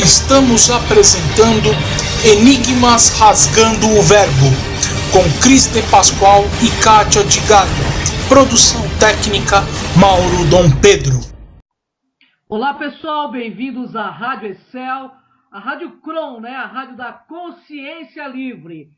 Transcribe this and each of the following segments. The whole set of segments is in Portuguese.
Estamos apresentando Enigmas Rasgando o Verbo, com Cris de Pascoal e Kátia de Galho. Produção técnica Mauro Dom Pedro. Olá pessoal, bem-vindos à Rádio Excel, a Rádio Cron, né? A Rádio da Consciência Livre.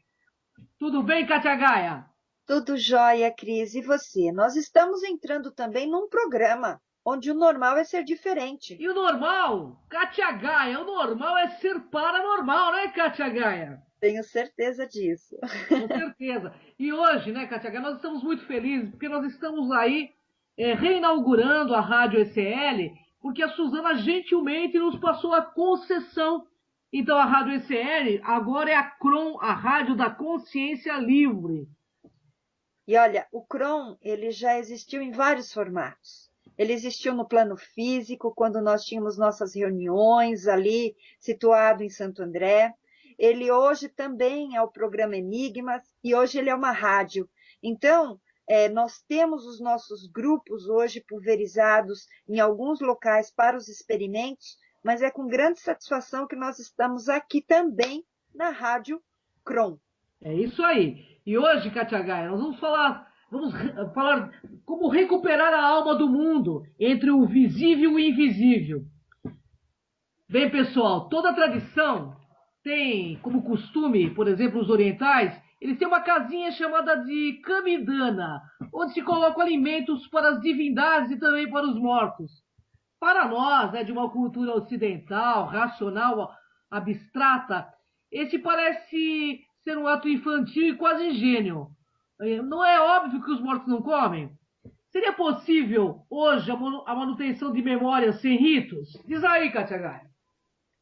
Tudo bem, Kátia Gaia? Tudo jóia, Cris. E você? Nós estamos entrando também num programa onde o normal é ser diferente. E o normal, Kátia Gaia, o normal é ser paranormal, né, Kátia Gaia? Tenho certeza disso. Com certeza. E hoje, né, Kátia Gaia, nós estamos muito felizes porque nós estamos aí reinaugurando a Rádio ECL, porque a Suzana gentilmente nos passou a concessão. Então a Rádio ECL agora é a Cron, a Rádio da Consciência Livre. E olha, o Cron, ele já existiu em vários formatos. Ele existiu no plano físico, quando nós tínhamos nossas reuniões ali, situado em Santo André. Ele hoje também é o programa Enigmas, e hoje ele é uma rádio. Então, nós temos os nossos grupos hoje pulverizados em alguns locais para os experimentos, mas é com grande satisfação que nós estamos aqui também na Rádio Cron. É isso aí. E hoje, Kátia Gaia, nós vamos falar como recuperar a alma do mundo entre o visível e o invisível. Bem, pessoal, toda tradição tem como costume, por exemplo, os orientais, eles têm uma casinha chamada de Kamidana, onde se colocam alimentos para as divindades e também para os mortos. Para nós, né, de uma cultura ocidental, racional, abstrata, esse parece ser um ato infantil e quase ingênuo. Não é óbvio que os mortos não comem? Seria possível hoje a manutenção de memórias sem ritos? Diz aí, Kátia Gaia.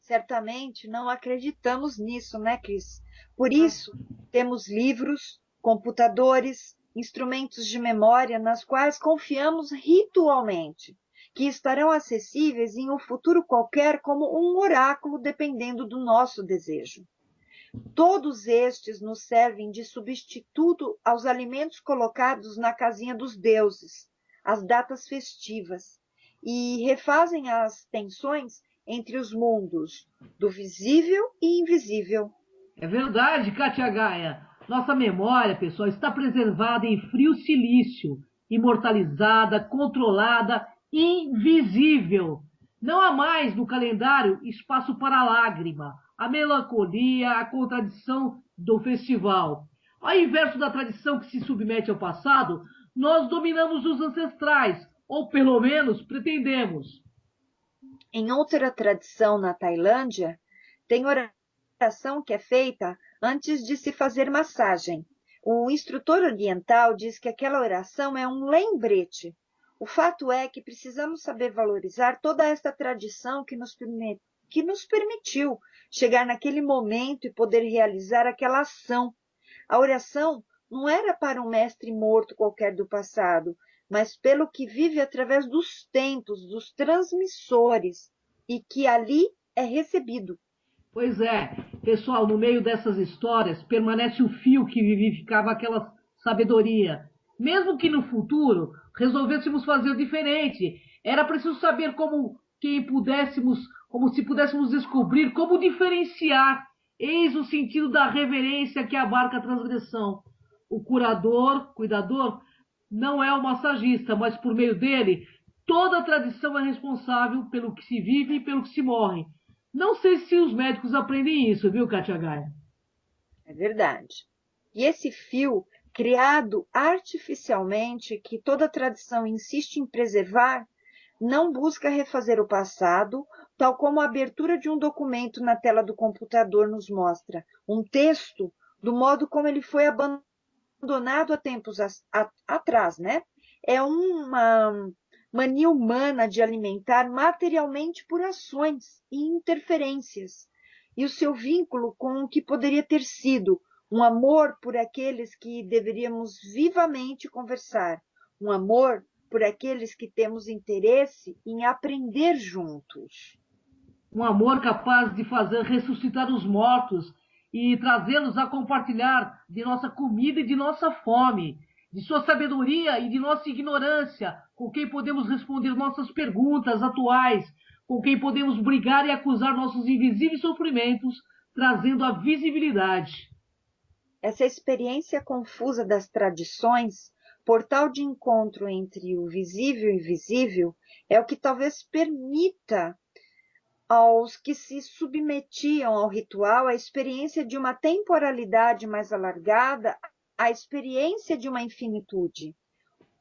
Certamente não acreditamos nisso, né, Cris? Por isso, temos livros, computadores, instrumentos de memória nas quais confiamos ritualmente, que estarão acessíveis em um futuro qualquer como um oráculo, dependendo do nosso desejo. Todos estes nos servem de substituto aos alimentos colocados na casinha dos deuses, as datas festivas, e refazem as tensões entre os mundos do visível e invisível. É verdade, Kátia Gaia. Nossa memória, pessoal, está preservada em frio silício, imortalizada, controlada, invisível. Não há mais no calendário espaço para a lágrima, a melancolia, a contradição do festival. Ao inverso da tradição que se submete ao passado, nós dominamos os ancestrais, ou pelo menos pretendemos. Em outra tradição na Tailândia, tem oração que é feita antes de se fazer massagem. O instrutor oriental diz que aquela oração é um lembrete. O fato é que precisamos saber valorizar toda esta tradição que nos permitiu chegar naquele momento e poder realizar aquela ação. A oração não era para um mestre morto qualquer do passado, mas pelo que vive através dos tempos, dos transmissores, e que ali é recebido. Pois é, pessoal, no meio dessas histórias permanece o fio que vivificava aquela sabedoria. Mesmo que no futuro resolvêssemos fazer diferente, era preciso saber como se pudéssemos descobrir como diferenciar. Eis o sentido da reverência que abarca a transgressão. O cuidador, não é o massagista, mas por meio dele, toda a tradição é responsável pelo que se vive e pelo que se morre. Não sei se os médicos aprendem isso, viu, Kátia Gaia? É verdade. E esse fio, criado artificialmente, que toda a tradição insiste em preservar, não busca refazer o passado, tal como a abertura de um documento na tela do computador nos mostra. Um texto, do modo como ele foi abandonado há tempos atrás, né? É uma mania humana de alimentar materialmente por ações e interferências, e o seu vínculo com o que poderia ter sido um amor por aqueles que deveríamos vivamente conversar, um amor por aqueles que temos interesse em aprender juntos. Um amor capaz de fazer ressuscitar os mortos e trazê-los a compartilhar de nossa comida e de nossa fome, de sua sabedoria e de nossa ignorância, com quem podemos responder nossas perguntas atuais, com quem podemos brigar e acusar nossos invisíveis sofrimentos, trazendo a visibilidade. Essa experiência confusa das tradições, portal de encontro entre o visível e invisível, é o que talvez permita aos que se submetiam ao ritual a experiência de uma temporalidade mais alargada, a experiência de uma infinitude.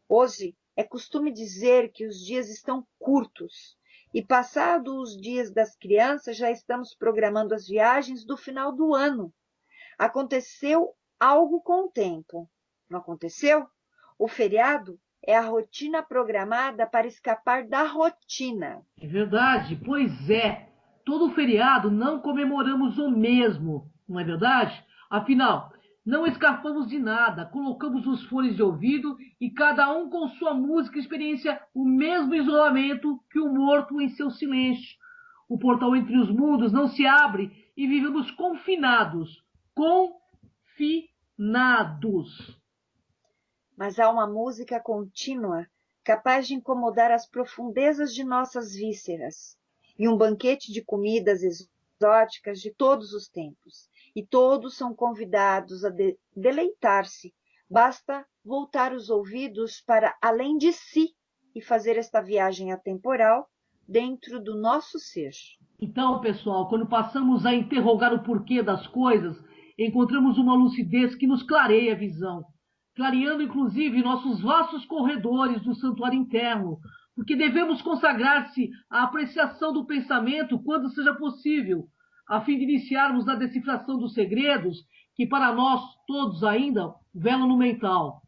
Hoje, é costume dizer que os dias estão curtos, e passados os dias das crianças, já estamos programando as viagens do final do ano. Aconteceu algo com o tempo. Não aconteceu? O feriado é a rotina programada para escapar da rotina. É verdade, pois é. Todo feriado não comemoramos o mesmo, não é verdade? Afinal, não escapamos de nada, colocamos os fones de ouvido e cada um com sua música experiencia o mesmo isolamento que o morto em seu silêncio. O portal entre os mundos não se abre e vivemos confinados. Confinados. Mas há uma música contínua capaz de incomodar as profundezas de nossas vísceras, e um banquete de comidas exóticas de todos os tempos, e todos são convidados a deleitar-se. Basta voltar os ouvidos para além de si e fazer esta viagem atemporal dentro do nosso ser. Então, pessoal, quando passamos a interrogar o porquê das coisas, encontramos uma lucidez que nos clareia a visão, clareando inclusive nossos vastos corredores do santuário interno, porque devemos consagrar-se à apreciação do pensamento quando seja possível, a fim de iniciarmos na decifração dos segredos que para nós todos ainda velam no mental.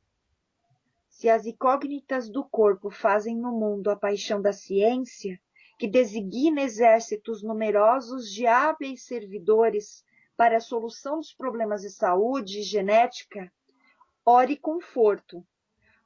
Se as incógnitas do corpo fazem no mundo a paixão da ciência, que designa exércitos numerosos de hábeis servidores para a solução dos problemas de saúde e genética, ore conforto.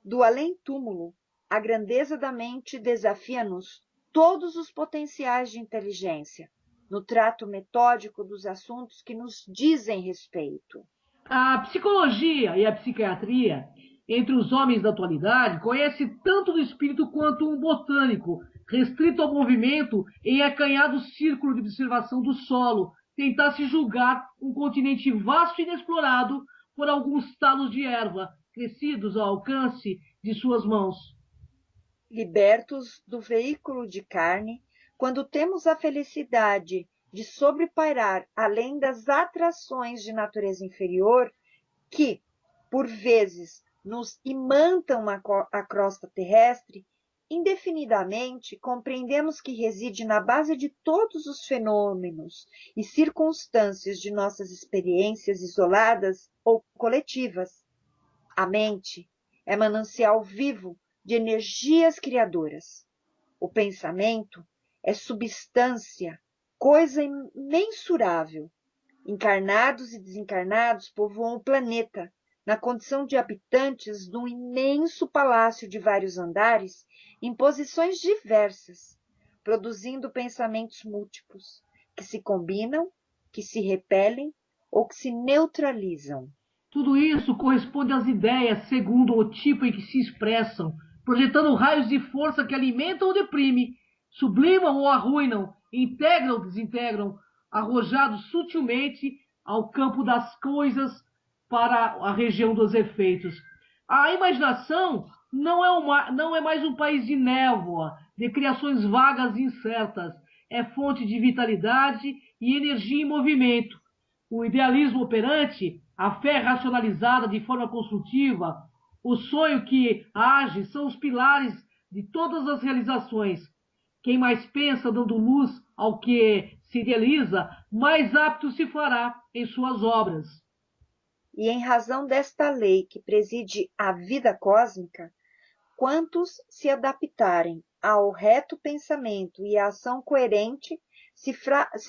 Do além-túmulo, a grandeza da mente desafia-nos todos os potenciais de inteligência, no trato metódico dos assuntos que nos dizem respeito. A psicologia e a psiquiatria, entre os homens da atualidade, conhece tanto do espírito quanto um botânico, restrito ao movimento em acanhado círculo de observação do solo, tentasse julgar um continente vasto e inexplorado por alguns talos de erva, crescidos ao alcance de suas mãos. Libertos do veículo de carne, quando temos a felicidade de sobrepairar além das atrações de natureza inferior, que, por vezes, nos imantam a crosta terrestre, indefinidamente compreendemos que reside na base de todos os fenômenos e circunstâncias de nossas experiências isoladas ou coletivas. A mente é manancial vivo de energias criadoras. O pensamento é substância, coisa imensurável. Encarnados e desencarnados povoam o planeta, na condição de habitantes de um imenso palácio de vários andares, em posições diversas, produzindo pensamentos múltiplos, que se combinam, que se repelem ou que se neutralizam. Tudo isso corresponde às ideias segundo o tipo em que se expressam, projetando raios de força que alimentam ou deprimem, sublimam ou arruinam, integram ou desintegram, arrojados sutilmente ao campo das coisas para a região dos efeitos. A imaginação não é mais um país de névoa, de criações vagas e incertas. É fonte de vitalidade e energia em movimento. O idealismo operante, a fé racionalizada de forma construtiva, o sonho que age são os pilares de todas as realizações. Quem mais pensa dando luz ao que se idealiza, mais apto se fará em suas obras. E em razão desta lei que preside a vida cósmica, quantos se adaptarem ao reto pensamento e à ação coerente se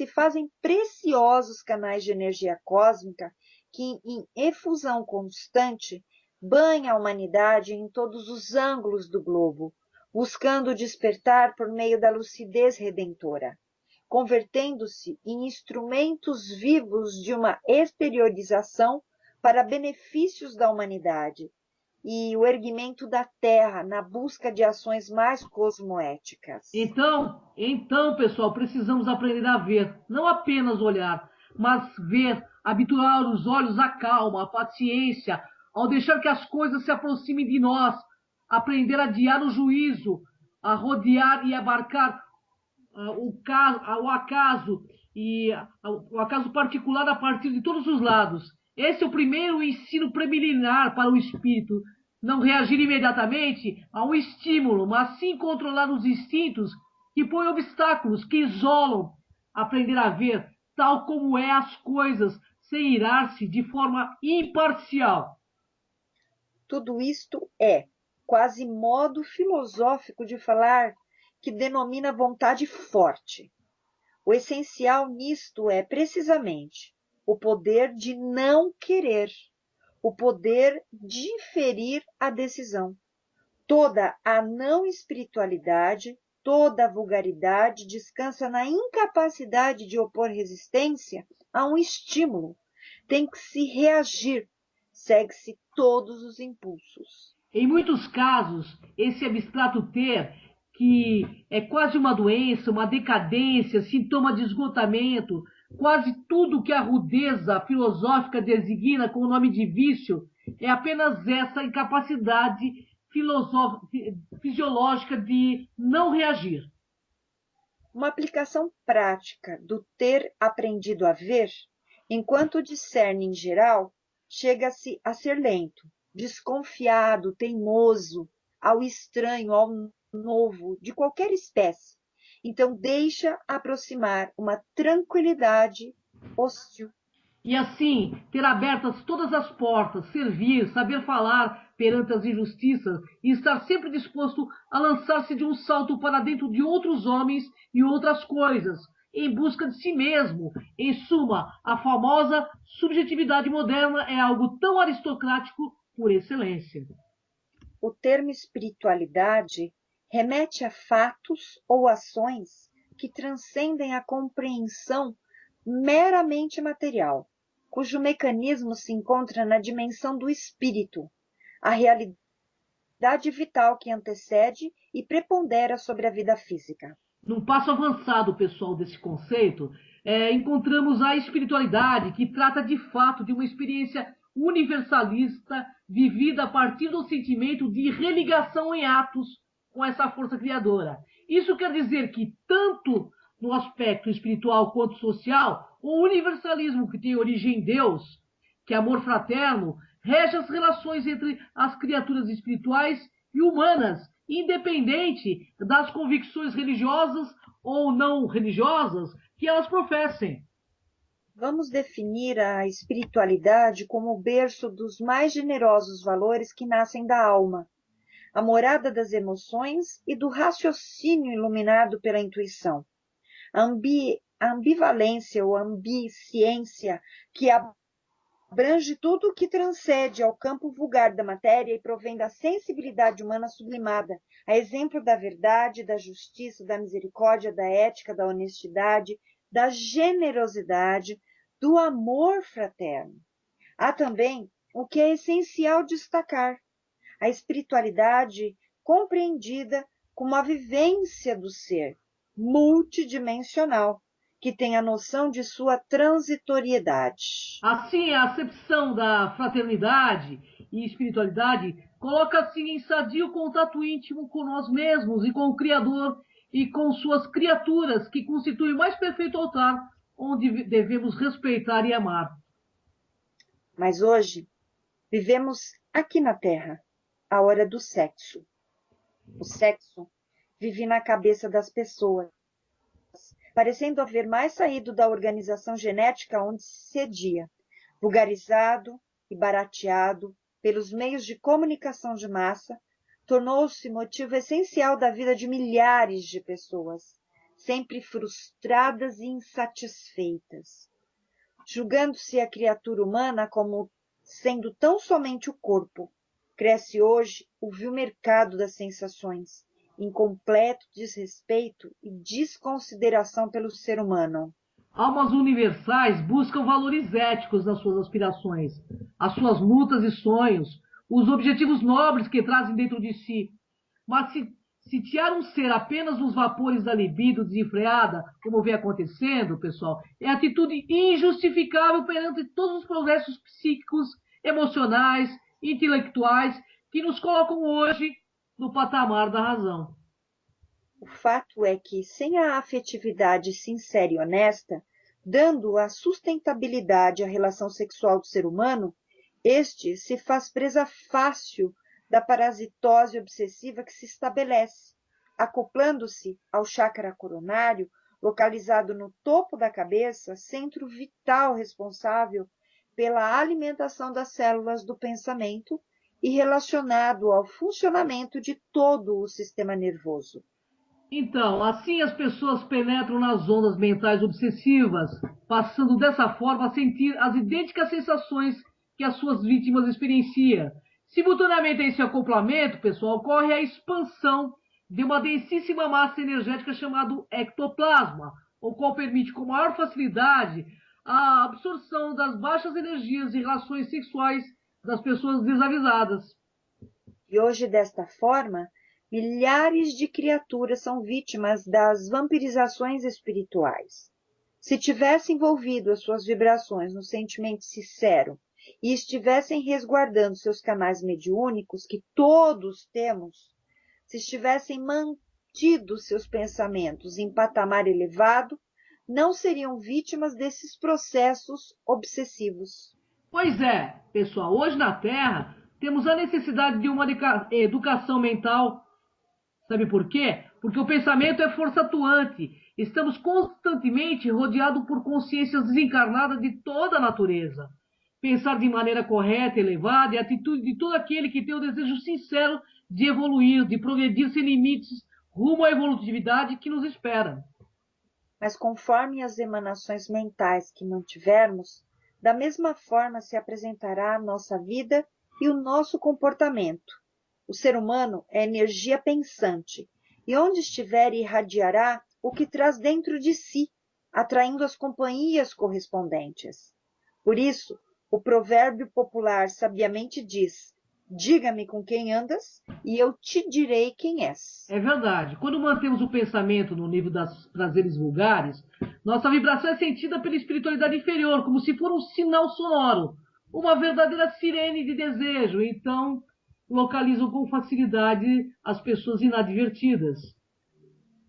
fazem preciosos canais de energia cósmica que, em efusão constante, banha a humanidade em todos os ângulos do globo, buscando despertar por meio da lucidez redentora, convertendo-se em instrumentos vivos de uma exteriorização para benefícios da humanidade, e o erguimento da terra na busca de ações mais cosmoéticas. Então, pessoal, precisamos aprender a ver, não apenas olhar, mas ver, habituar os olhos à calma, à paciência, ao deixar que as coisas se aproximem de nós, aprender a adiar o juízo, a rodear e abarcar o acaso e o acaso particular a partir de todos os lados. Esse é o primeiro ensino preliminar para o espírito. Não reagir imediatamente a um estímulo, mas sim controlar os instintos que põem obstáculos, que isolam. Aprender a ver tal como é as coisas, sem irar-se de forma imparcial. Tudo isto é quase modo filosófico de falar que denomina vontade forte. O essencial nisto é, precisamente, o poder de não querer, o poder de diferir a decisão. Toda a não espiritualidade, toda a vulgaridade descansa na incapacidade de opor resistência a um estímulo. Tem que se reagir, segue-se todos os impulsos. Em muitos casos, esse abstrato ter, que é quase uma doença, uma decadência, sintoma de esgotamento, quase tudo que a rudeza filosófica designa com o nome de vício, é apenas essa incapacidade fisiológica de não reagir. Uma aplicação prática do ter aprendido a ver, enquanto discerne em geral, chega-se a ser lento, desconfiado, teimoso, ao estranho, ao novo, de qualquer espécie. Então deixa aproximar uma tranquilidade hostil. E assim, ter abertas todas as portas, servir, saber falar perante as injustiças e estar sempre disposto a lançar-se de um salto para dentro de outros homens e outras coisas, em busca de si mesmo. Em suma, a famosa subjetividade moderna é algo tão aristocrático por excelência. O termo espiritualidade remete a fatos ou ações que transcendem a compreensão meramente material, cujo mecanismo se encontra na dimensão do espírito, a realidade vital que antecede e prepondera sobre a vida física. Num passo avançado, pessoal, desse conceito, encontramos a espiritualidade, que trata de fato de uma experiência universalista vivida a partir do sentimento de religação em atos com essa força criadora. Isso quer dizer que, tanto no aspecto espiritual quanto social, o universalismo, que tem origem em Deus, que é amor fraterno, rege as relações entre as criaturas espirituais e humanas, independente das convicções religiosas ou não religiosas que elas professem. Vamos definir a espiritualidade como o berço dos mais generosos valores que nascem da alma, a morada das emoções e do raciocínio iluminado pela intuição. A ambivalência ou ambiciência que abrange tudo o que transcende ao campo vulgar da matéria e provém da sensibilidade humana sublimada, a exemplo da verdade, da justiça, da misericórdia, da ética, da honestidade, da generosidade, do amor fraterno. Há também o que é essencial destacar, a espiritualidade compreendida como a vivência do ser multidimensional, que tem a noção de sua transitoriedade. Assim, a acepção da fraternidade e espiritualidade coloca-se em sadio contato íntimo com nós mesmos e com o Criador e com suas criaturas, que constituem o mais perfeito altar onde devemos respeitar e amar. Mas hoje, vivemos aqui na Terra a hora do sexo. O sexo vive na cabeça das pessoas, parecendo haver mais saído da organização genética onde se cedia, vulgarizado e barateado pelos meios de comunicação de massa, tornou-se motivo essencial da vida de milhares de pessoas, sempre frustradas e insatisfeitas. Julgando-se a criatura humana como sendo tão somente o corpo, cresce hoje o vil mercado das sensações, em completo desrespeito e desconsideração pelo ser humano. Almas universais buscam valores éticos nas suas aspirações, as suas lutas e sonhos, os objetivos nobres que trazem dentro de si. Mas se sitiar um ser apenas nos vapores da libido desenfreada, como vem acontecendo, pessoal, é atitude injustificável perante todos os progressos psíquicos, emocionais, intelectuais que nos colocam hoje no patamar da razão. O fato é que, sem a afetividade sincera e honesta, dando a sustentabilidade à relação sexual do ser humano, este se faz presa fácil da parasitose obsessiva que se estabelece, acoplando-se ao chakra coronário, localizado no topo da cabeça, centro vital responsável pela alimentação das células do pensamento e relacionado ao funcionamento de todo o sistema nervoso. Então, assim as pessoas penetram nas ondas mentais obsessivas, passando dessa forma a sentir as idênticas sensações que as suas vítimas experienciam. Simultaneamente a esse acoplamento, pessoal, ocorre a expansão de uma densíssima massa energética chamada ectoplasma, o qual permite com maior facilidade a absorção das baixas energias e relações sexuais das pessoas desavisadas. E hoje, desta forma, milhares de criaturas são vítimas das vampirizações espirituais. Se tivessem envolvido as suas vibrações no sentimento sincero e estivessem resguardando seus canais mediúnicos, que todos temos, se estivessem mantido seus pensamentos em patamar elevado, não seriam vítimas desses processos obsessivos. Pois é, pessoal, hoje na Terra temos a necessidade de uma educação mental. Sabe por quê? Porque o pensamento é força atuante. Estamos constantemente rodeados por consciências desencarnadas de toda a natureza. Pensar de maneira correta e elevada é a atitude de todo aquele que tem o desejo sincero de evoluir, de progredir sem limites, rumo à evolutividade que nos espera. Mas conforme as emanações mentais que mantivermos, da mesma forma se apresentará a nossa vida e o nosso comportamento. O ser humano é energia pensante, e onde estiver irradiará o que traz dentro de si, atraindo as companhias correspondentes. Por isso, o provérbio popular sabiamente diz: diga-me com quem andas, e eu te direi quem és. É verdade. Quando mantemos o pensamento no nível das prazeres vulgares, nossa vibração é sentida pela espiritualidade inferior, como se for um sinal sonoro, uma verdadeira sirene de desejo. Então, localizam com facilidade as pessoas inadvertidas.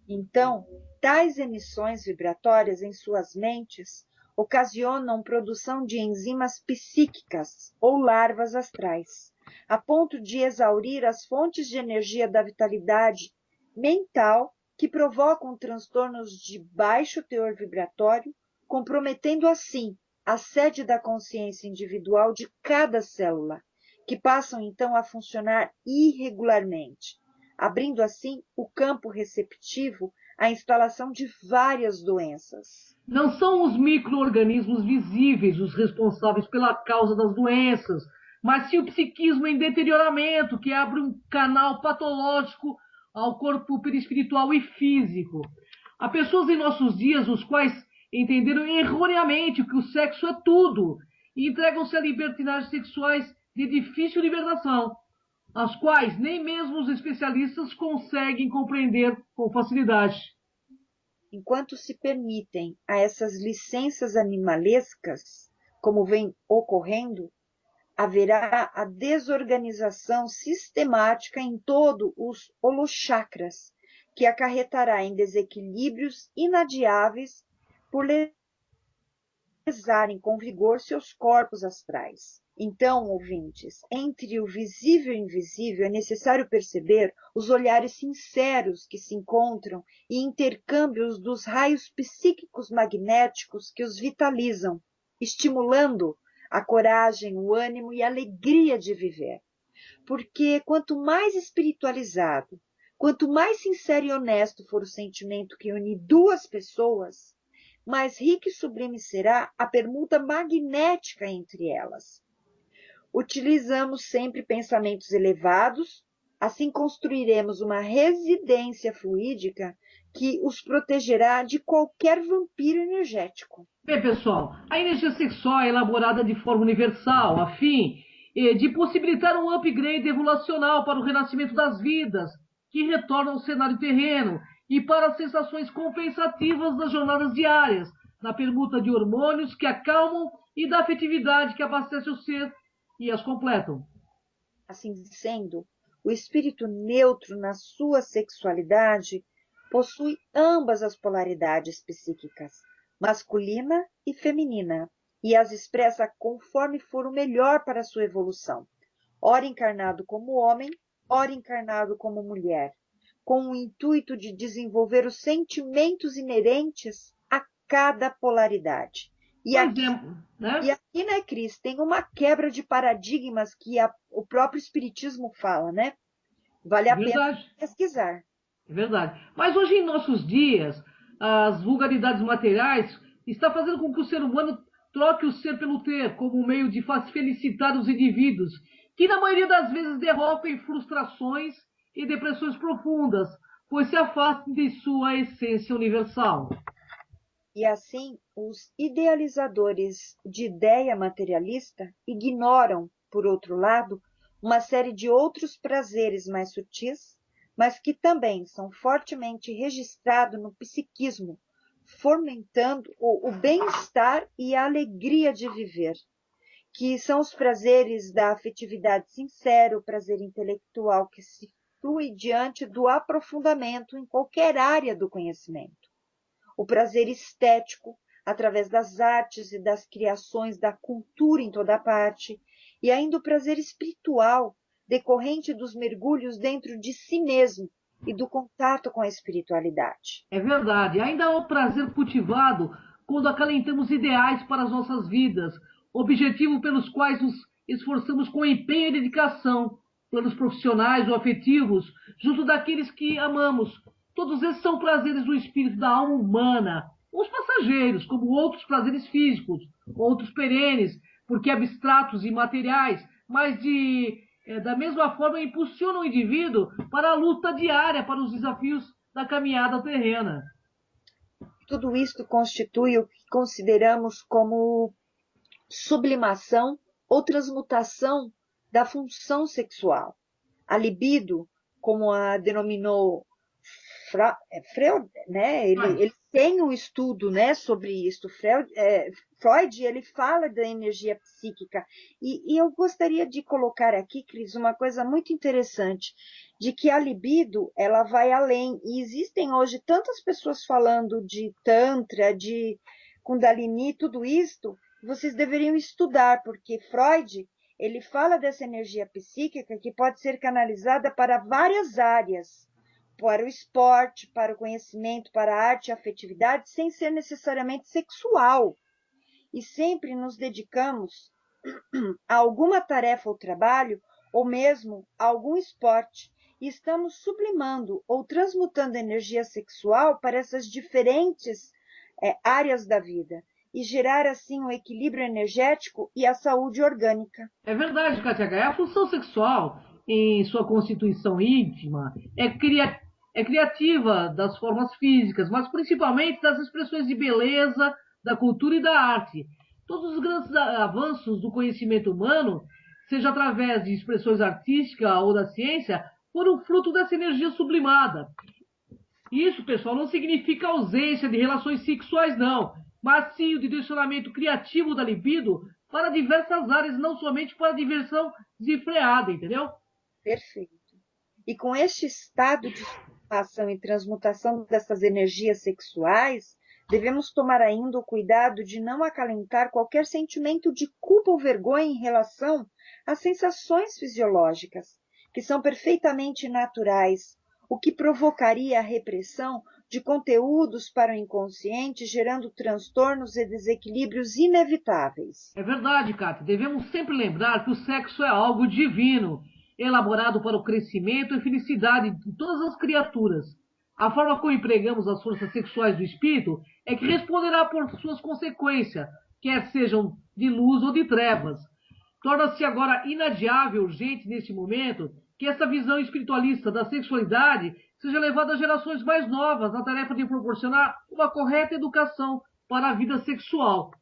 Então, tais emissões vibratórias em suas mentes ocasionam produção de enzimas psíquicas ou larvas astrais, a ponto de exaurir as fontes de energia da vitalidade mental que provocam transtornos de baixo teor vibratório, comprometendo assim a sede da consciência individual de cada célula, que passam então a funcionar irregularmente, abrindo assim o campo receptivo à instalação de várias doenças. Não são os micro-organismos visíveis os responsáveis pela causa das doenças, mas sim o psiquismo em deterioramento, que abre um canal patológico ao corpo perispiritual e físico. Há pessoas em nossos dias os quais entenderam erroneamente que o sexo é tudo e entregam-se a libertinagens sexuais de difícil libertação, as quais nem mesmo os especialistas conseguem compreender com facilidade. Enquanto se permitem a essas licenças animalescas, como vem ocorrendo, haverá a desorganização sistemática em todos os holochakras, que acarretará em desequilíbrios inadiáveis por lesarem com vigor seus corpos astrais. Então, ouvintes, entre o visível e o invisível é necessário perceber os olhares sinceros que se encontram e intercâmbios dos raios psíquicos magnéticos que os vitalizam, estimulando a coragem, o ânimo e a alegria de viver. Porque quanto mais espiritualizado, quanto mais sincero e honesto for o sentimento que une duas pessoas, mais rica e sublime será a permuta magnética entre elas. Utilizamos sempre pensamentos elevados, assim construiremos uma residência fluídica que os protegerá de qualquer vampiro energético. Bem, pessoal, a energia sexual é elaborada de forma universal, afim, de possibilitar um upgrade evolucional para o renascimento das vidas, que retornam ao cenário terreno, e para as sensações compensativas das jornadas diárias, na permuta de hormônios que acalmam e da afetividade que abastece o ser e as completam. Assim sendo, o espírito neutro na sua sexualidade possui ambas as polaridades psíquicas, masculina e feminina, e as expressa conforme for o melhor para a sua evolução, ora encarnado como homem, ora encarnado como mulher, com o intuito de desenvolver os sentimentos inerentes a cada polaridade. E aqui, né, Cris, tem uma quebra de paradigmas que o próprio Espiritismo fala, né? Vale a pena pesquisar. É verdade. Mas hoje, em nossos dias, as vulgaridades materiais estão fazendo com que o ser humano troque o ser pelo ter, como um meio de felicitar os indivíduos, que na maioria das vezes derrapam em frustrações e depressões profundas, pois se afastam de sua essência universal. E assim, os idealizadores de ideia materialista ignoram, por outro lado, uma série de outros prazeres mais sutis, mas que também são fortemente registrados no psiquismo, fomentando o bem-estar e a alegria de viver, que são os prazeres da afetividade sincera, o prazer intelectual que se flui diante do aprofundamento em qualquer área do conhecimento, o prazer estético, através das artes e das criações da cultura em toda parte, e ainda o prazer espiritual, decorrente dos mergulhos dentro de si mesmo e do contato com a espiritualidade. É verdade. Ainda há o prazer cultivado quando acalentamos ideais para as nossas vidas, objetivo pelos quais nos esforçamos com empenho e dedicação, planos profissionais ou afetivos, junto daqueles que amamos. Todos esses são prazeres do espírito da alma humana, uns passageiros, como outros prazeres físicos, outros perenes, porque abstratos e materiais, mas da mesma forma impulsionam o indivíduo para a luta diária, para os desafios da caminhada terrena. Tudo isto constitui o que consideramos como sublimação ou transmutação da função sexual. A libido, como a denominou Freud, né? Ele tem um estudo, né, sobre isso. Freud, ele fala da energia psíquica. E eu gostaria de colocar aqui, Cris, uma coisa muito interessante, de que a libido, ela vai além. E existem hoje tantas pessoas falando de Tantra, de Kundalini, tudo isto, vocês deveriam estudar, porque Freud, ele fala dessa energia psíquica que pode ser canalizada para várias áreas, para o esporte, para o conhecimento, para a arte e a afetividade, sem ser necessariamente sexual. E sempre nos dedicamos a alguma tarefa ou trabalho, ou mesmo a algum esporte, e estamos sublimando ou transmutando a energia sexual para essas diferentes áreas da vida, e gerar assim um equilíbrio energético e a saúde orgânica. É verdade, Kátia Gaia. A função sexual, em sua constituição íntima, é criativa das formas físicas, mas principalmente das expressões de beleza, da cultura e da arte. Todos os grandes avanços do conhecimento humano, seja através de expressões artísticas ou da ciência, foram fruto dessa energia sublimada. Isso, pessoal, não significa ausência de relações sexuais, não, mas sim o direcionamento criativo da libido para diversas áreas, não somente para a diversão desenfreada, entendeu? Perfeito. E com este estado de sublimação e transmutação dessas energias sexuais, devemos tomar ainda o cuidado de não acalentar qualquer sentimento de culpa ou vergonha em relação às sensações fisiológicas, que são perfeitamente naturais, o que provocaria a repressão de conteúdos para o inconsciente, gerando transtornos e desequilíbrios inevitáveis. É verdade, Kátia. Devemos sempre lembrar que o sexo é algo divino, elaborado para o crescimento e felicidade de todas as criaturas. A forma como empregamos as forças sexuais do espírito é que responderá por suas consequências, quer sejam de luz ou de trevas. Torna-se agora inadiável, urgente neste momento, que essa visão espiritualista da sexualidade seja levada às gerações mais novas na tarefa de proporcionar uma correta educação para a vida sexual.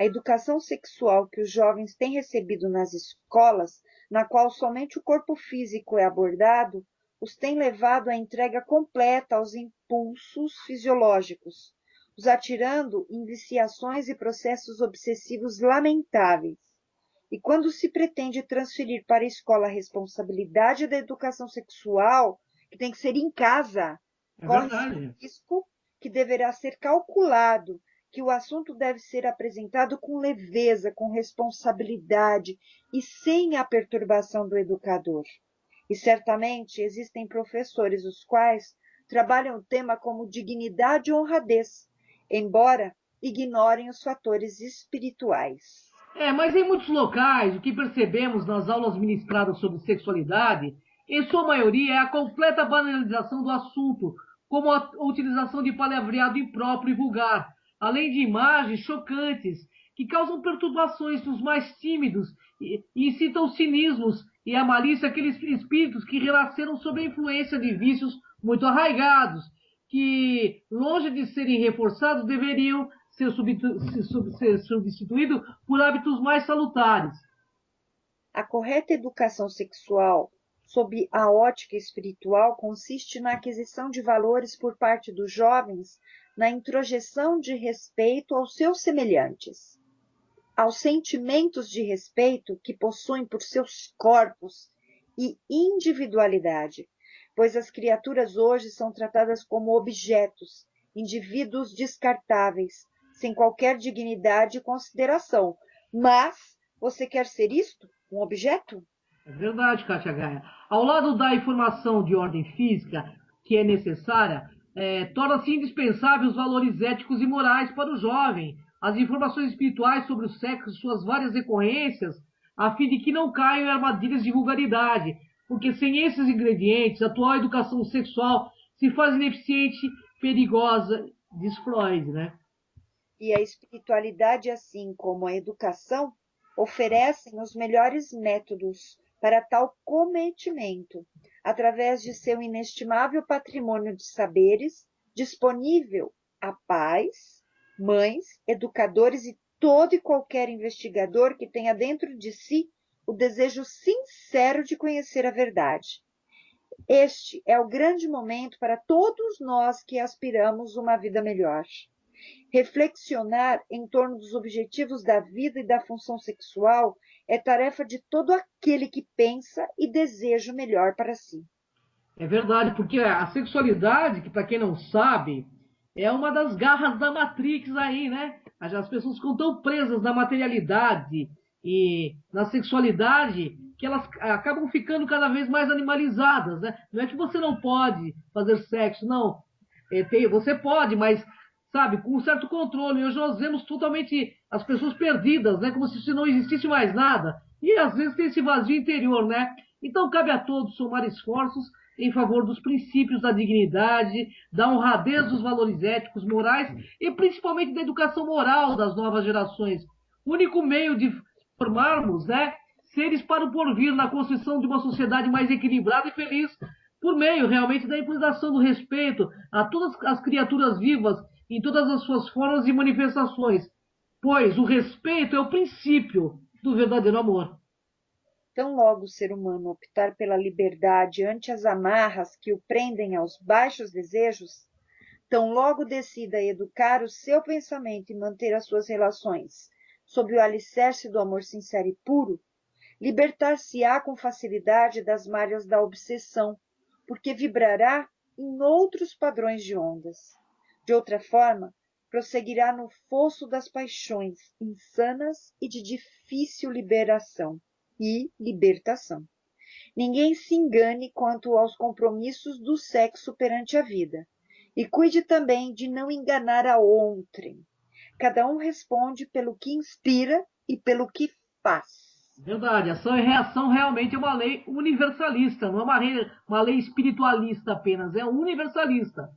A educação sexual que os jovens têm recebido nas escolas, na qual somente o corpo físico é abordado, os tem levado à entrega completa aos impulsos fisiológicos, os atirando em viciações e processos obsessivos lamentáveis. E quando se pretende transferir para a escola a responsabilidade da educação sexual, que tem que ser em casa, corre-se o risco que deverá ser calculado, que o assunto deve ser apresentado com leveza, com responsabilidade e sem a perturbação do educador. E certamente existem professores os quais trabalham o tema como dignidade e honradez, embora ignorem os fatores espirituais. Mas em muitos locais, o que percebemos nas aulas ministradas sobre sexualidade, em sua maioria, é a completa banalização do assunto, como a utilização de palavreado impróprio e vulgar, além de imagens chocantes que causam perturbações nos mais tímidos e incitam cinismos e a malícia aqueles espíritos que renasceram sob a influência de vícios muito arraigados, que, longe de serem reforçados, deveriam ser substituídos por hábitos mais salutares. A correta educação sexual, sob a ótica espiritual, consiste na aquisição de valores por parte dos jovens, na introjeção de respeito aos seus semelhantes, aos sentimentos de respeito que possuem por seus corpos e individualidade, pois as criaturas hoje são tratadas como objetos, indivíduos descartáveis, sem qualquer dignidade e consideração. Mas você quer ser isto? Um objeto? É verdade, Kátia Gaia. Ao lado da informação de ordem física, que é necessária, torna-se indispensável os valores éticos e morais para o jovem, as informações espirituais sobre o sexo e suas várias decorrências, a fim de que não caiam em armadilhas de vulgaridade, porque sem esses ingredientes, a atual educação sexual se faz ineficiente, perigosa, diz Freud, né? E a espiritualidade, assim como a educação, oferecem os melhores métodos para tal cometimento, através de seu inestimável patrimônio de saberes, disponível a pais, mães, educadores e todo e qualquer investigador que tenha dentro de si o desejo sincero de conhecer a verdade. Este é o grande momento para todos nós que aspiramos uma vida melhor. Reflexionar em torno dos objetivos da vida e da função sexual é tarefa de todo aquele que pensa e deseja o melhor para si. É verdade, porque a sexualidade, que para quem não sabe, é uma das garras da Matrix aí, né? As pessoas ficam tão presas na materialidade e na sexualidade que elas acabam ficando cada vez mais animalizadas, né? Não é que você não pode fazer sexo, não. Você pode, mas, sabe, com um certo controle. Hoje nós vemos totalmente as pessoas perdidas, né? Como se não existisse mais nada. E às vezes tem esse vazio interior, né? Então cabe a todos somar esforços em favor dos princípios da dignidade, da honradez dos valores éticos, morais e principalmente da educação moral das novas gerações. O único meio de formarmos, né, seres para o porvir na construção de uma sociedade mais equilibrada e feliz, por meio realmente da implementação do respeito a todas as criaturas vivas em todas as suas formas e manifestações, pois o respeito é o princípio do verdadeiro amor. Tão logo o ser humano optar pela liberdade ante as amarras que o prendem aos baixos desejos, tão logo decida educar o seu pensamento e manter as suas relações sob o alicerce do amor sincero e puro, libertar-se-á com facilidade das malhas da obsessão, porque vibrará em outros padrões de ondas. De outra forma, prosseguirá no fosso das paixões insanas e de difícil liberação e libertação. Ninguém se engane quanto aos compromissos do sexo perante a vida, e cuide também de não enganar a outrem. Cada um responde pelo que inspira e pelo que faz. Verdade, ação e reação realmente é uma lei universalista, não é uma lei espiritualista apenas, é universalista.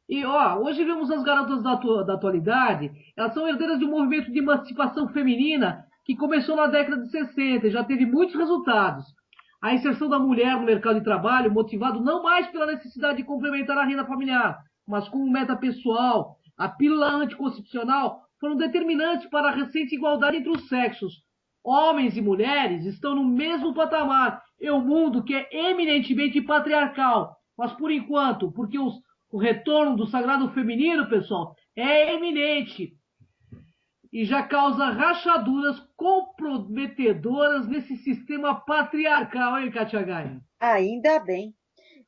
E hoje vemos as garotas da atualidade, elas são herdeiras de um movimento de emancipação feminina que começou na década de 60 e já teve muitos resultados. A inserção da mulher no mercado de trabalho, motivado não mais pela necessidade de complementar a renda familiar, mas como meta pessoal, a pílula anticoncepcional foram determinantes para a recente igualdade entre os sexos. Homens e mulheres estão no mesmo patamar em um mundo que é eminentemente patriarcal. Mas por enquanto, porque o retorno do sagrado feminino, pessoal, é eminente e já causa rachaduras comprometedoras nesse sistema patriarcal, hein, Katia Gaia? Ainda bem.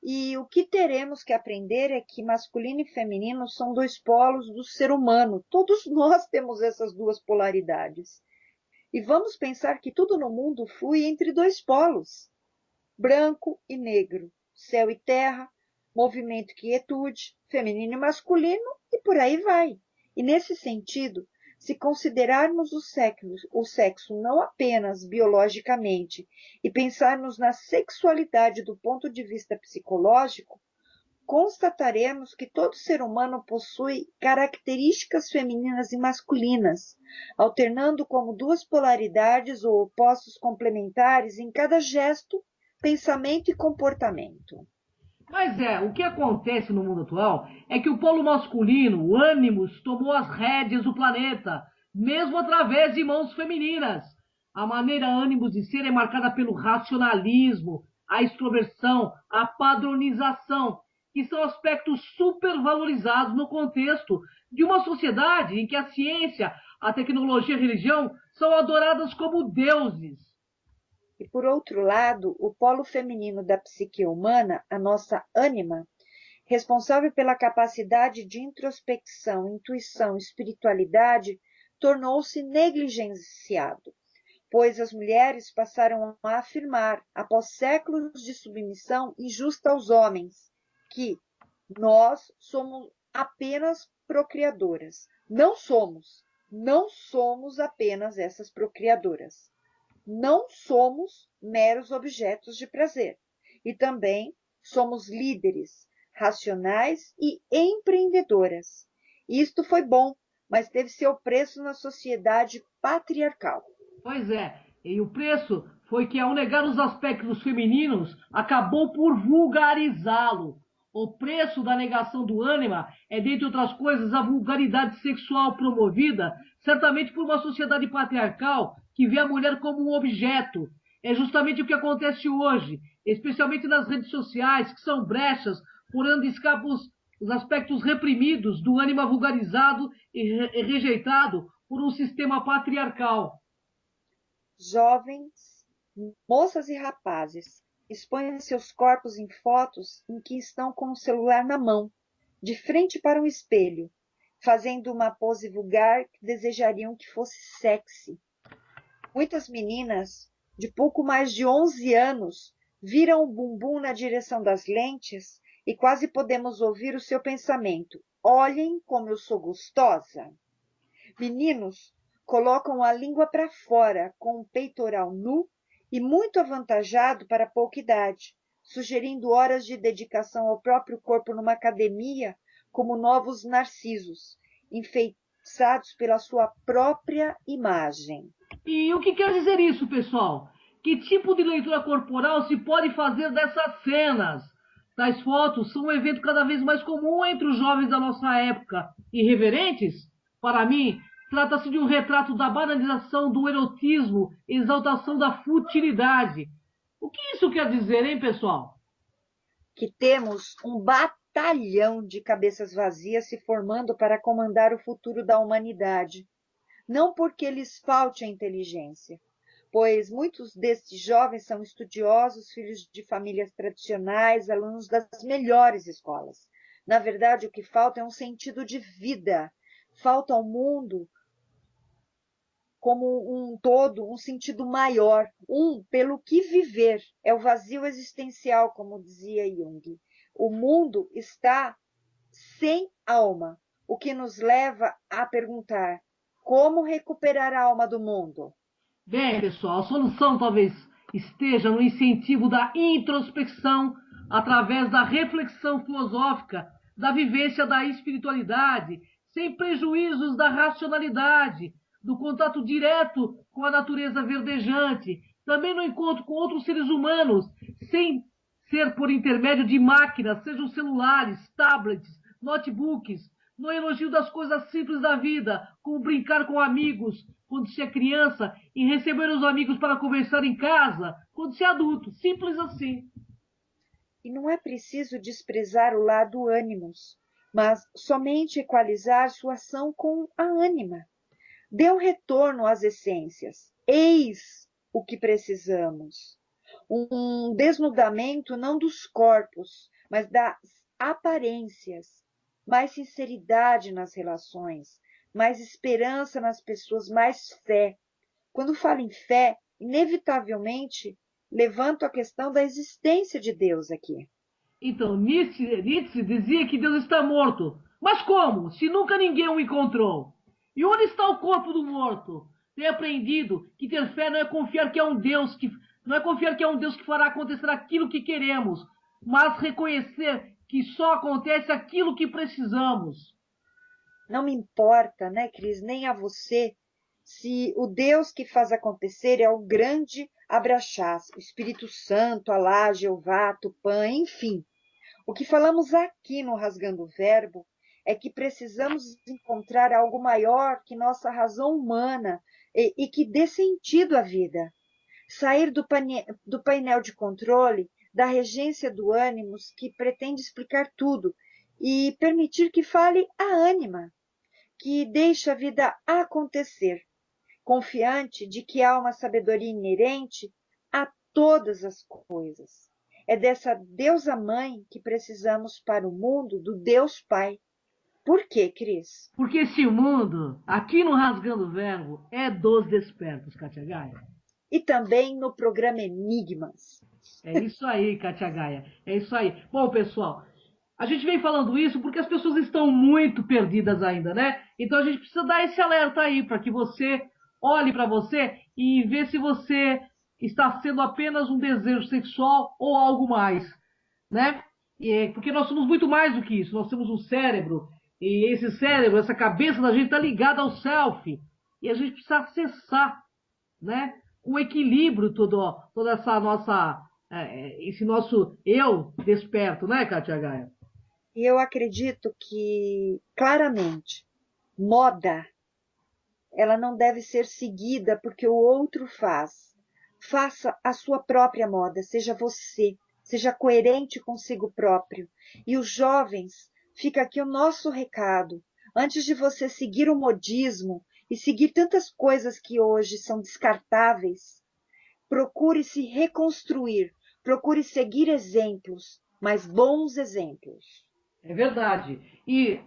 E o que teremos que aprender é que masculino e feminino são dois polos do ser humano. Todos nós temos essas duas polaridades. E vamos pensar que tudo no mundo flui entre dois polos, branco e negro, céu e terra, movimento e quietude, feminino e masculino, e por aí vai. E nesse sentido, se considerarmos o sexo não apenas biologicamente e pensarmos na sexualidade do ponto de vista psicológico, constataremos que todo ser humano possui características femininas e masculinas, alternando como duas polaridades ou opostos complementares em cada gesto, pensamento e comportamento. Mas o que acontece no mundo atual é que o polo masculino, o ânimos, tomou as rédeas do planeta, mesmo através de mãos femininas. A maneira ânimos de ser é marcada pelo racionalismo, a extroversão, a padronização, que são aspectos supervalorizados no contexto de uma sociedade em que a ciência, a tecnologia e a religião são adoradas como deuses. E, por outro lado, o polo feminino da psique humana, a nossa ânima, responsável pela capacidade de introspecção, intuição e espiritualidade, tornou-se negligenciado, pois as mulheres passaram a afirmar, após séculos de submissão injusta aos homens, que nós somos apenas procriadoras. Não somos apenas essas procriadoras. Não somos meros objetos de prazer. E também somos líderes, racionais e empreendedoras. Isto foi bom, mas teve seu preço na sociedade patriarcal. Pois é, e o preço foi que, ao negar os aspectos femininos, acabou por vulgarizá-lo. O preço da negação do ânima é, dentre outras coisas, a vulgaridade sexual promovida, certamente por uma sociedade patriarcal que vê a mulher como um objeto. É justamente o que acontece hoje, especialmente nas redes sociais, que são brechas por onde escapam os aspectos reprimidos do ânima vulgarizado e rejeitado por um sistema patriarcal. Jovens, moças e rapazes expõem seus corpos em fotos em que estão com o celular na mão, de frente para um espelho, fazendo uma pose vulgar que desejariam que fosse sexy. Muitas meninas de pouco mais de 11 anos viram o bumbum na direção das lentes e quase podemos ouvir o seu pensamento: olhem como eu sou gostosa. Meninos colocam a língua para fora com o peitoral nu e muito avantajado para pouca idade, sugerindo horas de dedicação ao próprio corpo numa academia como novos narcisos, enfeitiçados pela sua própria imagem. E o que quer dizer isso, pessoal? Que tipo de leitura corporal se pode fazer dessas cenas? Tais fotos são um evento cada vez mais comum entre os jovens da nossa época. Irreverentes? Para mim, trata-se de um retrato da banalização do erotismo e exaltação da futilidade. O que isso quer dizer, hein, pessoal? Que temos um batalhão de cabeças vazias se formando para comandar o futuro da humanidade. Não porque lhes falte a inteligência, pois muitos destes jovens são estudiosos, filhos de famílias tradicionais, alunos das melhores escolas. Na verdade, o que falta é um sentido de vida. Falta ao mundo como um todo, um sentido maior, pelo que viver. É o vazio existencial, como dizia Jung. O mundo está sem alma, o que nos leva a perguntar: como recuperar a alma do mundo? Bem, pessoal, a solução talvez esteja no incentivo da introspecção através da reflexão filosófica, da vivência da espiritualidade, sem prejuízos da racionalidade, do contato direto com a natureza verdejante, também no encontro com outros seres humanos, sem ser por intermédio de máquinas, sejam celulares, tablets, notebooks, no elogio das coisas simples da vida, como brincar com amigos quando se é criança e receber os amigos para conversar em casa quando se é adulto. Simples assim. E não é preciso desprezar o lado ânimos, mas somente equalizar sua ação com a ânima. Dê um retorno às essências. Eis o que precisamos. Um desnudamento não dos corpos, mas das aparências. Mais sinceridade nas relações, mais esperança nas pessoas, mais fé. Quando falo em fé, inevitavelmente levanto a questão da existência de Deus aqui. Então, Nietzsche dizia que Deus está morto. Mas como? Se nunca ninguém o encontrou. E onde está o corpo do morto? Tenho aprendido que ter fé não é confiar que é um Deus que fará acontecer aquilo que queremos, mas reconhecer que só acontece aquilo que precisamos. Não me importa, né, Cris, nem a você, se o Deus que faz acontecer é o grande Abraxás, o Espírito Santo, Alá, Jeová, Tupã, enfim. O que falamos aqui no Rasgando o Verbo é que precisamos encontrar algo maior que nossa razão humana e que dê sentido à vida. Sair do painel de controle, da regência do ânimos que pretende explicar tudo e permitir que fale a ânima, que deixe a vida acontecer, confiante de que há uma sabedoria inerente a todas as coisas. É dessa deusa mãe que precisamos para o mundo do Deus Pai. Por quê, Cris? Porque esse mundo, aqui no Rasgando o Verbo, é dos despertos, Kátia Gaia. E também no programa Enigmas. É isso aí, Kátia Gaia. É isso aí. Bom, pessoal, a gente vem falando isso porque as pessoas estão muito perdidas ainda, né? Então a gente precisa dar esse alerta aí para que você olhe para você e vê se você está sendo apenas um desejo sexual ou algo mais, né? Porque nós somos muito mais do que isso. Nós temos um cérebro e esse cérebro, essa cabeça da gente está ligada ao self e a gente precisa acessar, né? Com equilíbrio toda essa nossa esse nosso eu desperto, né, Kátia Gaia? E eu acredito que, claramente, moda, ela não deve ser seguida porque o outro faz. Faça a sua própria moda, seja você, seja coerente consigo próprio. E os jovens, fica aqui o nosso recado. Antes de você seguir o modismo e seguir tantas coisas que hoje são descartáveis, procure se reconstruir, procure seguir exemplos, mas bons exemplos. É verdade. E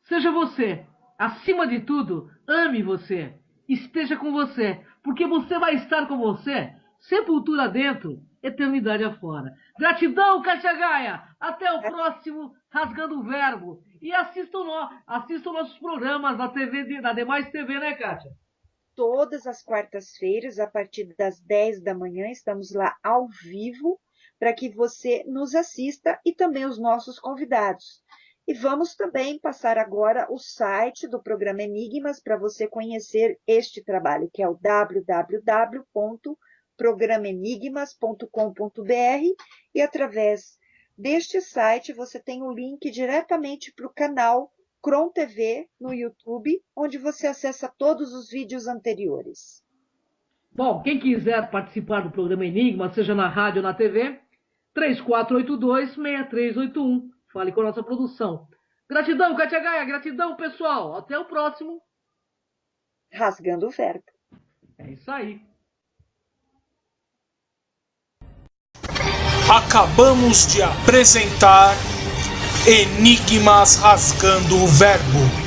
seja você, acima de tudo, ame você, esteja com você, porque você vai estar com você, sepultura dentro, eternidade afora. Gratidão, Kátia Gaia! Até o próximo Rasgando o Verbo. E assistam nossos programas na TV, na Demais TV, né, Kátia? Todas as quartas-feiras, a partir das 10 da manhã, estamos lá ao vivo para que você nos assista e também os nossos convidados. E vamos também passar agora o site do programa Enigmas para você conhecer este trabalho, que é o www.programenigmas.com.br, e através deste site você tem o link diretamente para o canal Cron TV no YouTube, onde você acessa todos os vídeos anteriores. Bom, quem quiser participar do programa Enigma, seja na rádio ou na TV, 3482-6381. Fale com a nossa produção. Gratidão, Kátia Gaia. Gratidão, pessoal. Até o próximo. Rasgando o Verbo. É isso aí. Acabamos de apresentar Enigmas Rasgando o Verbo.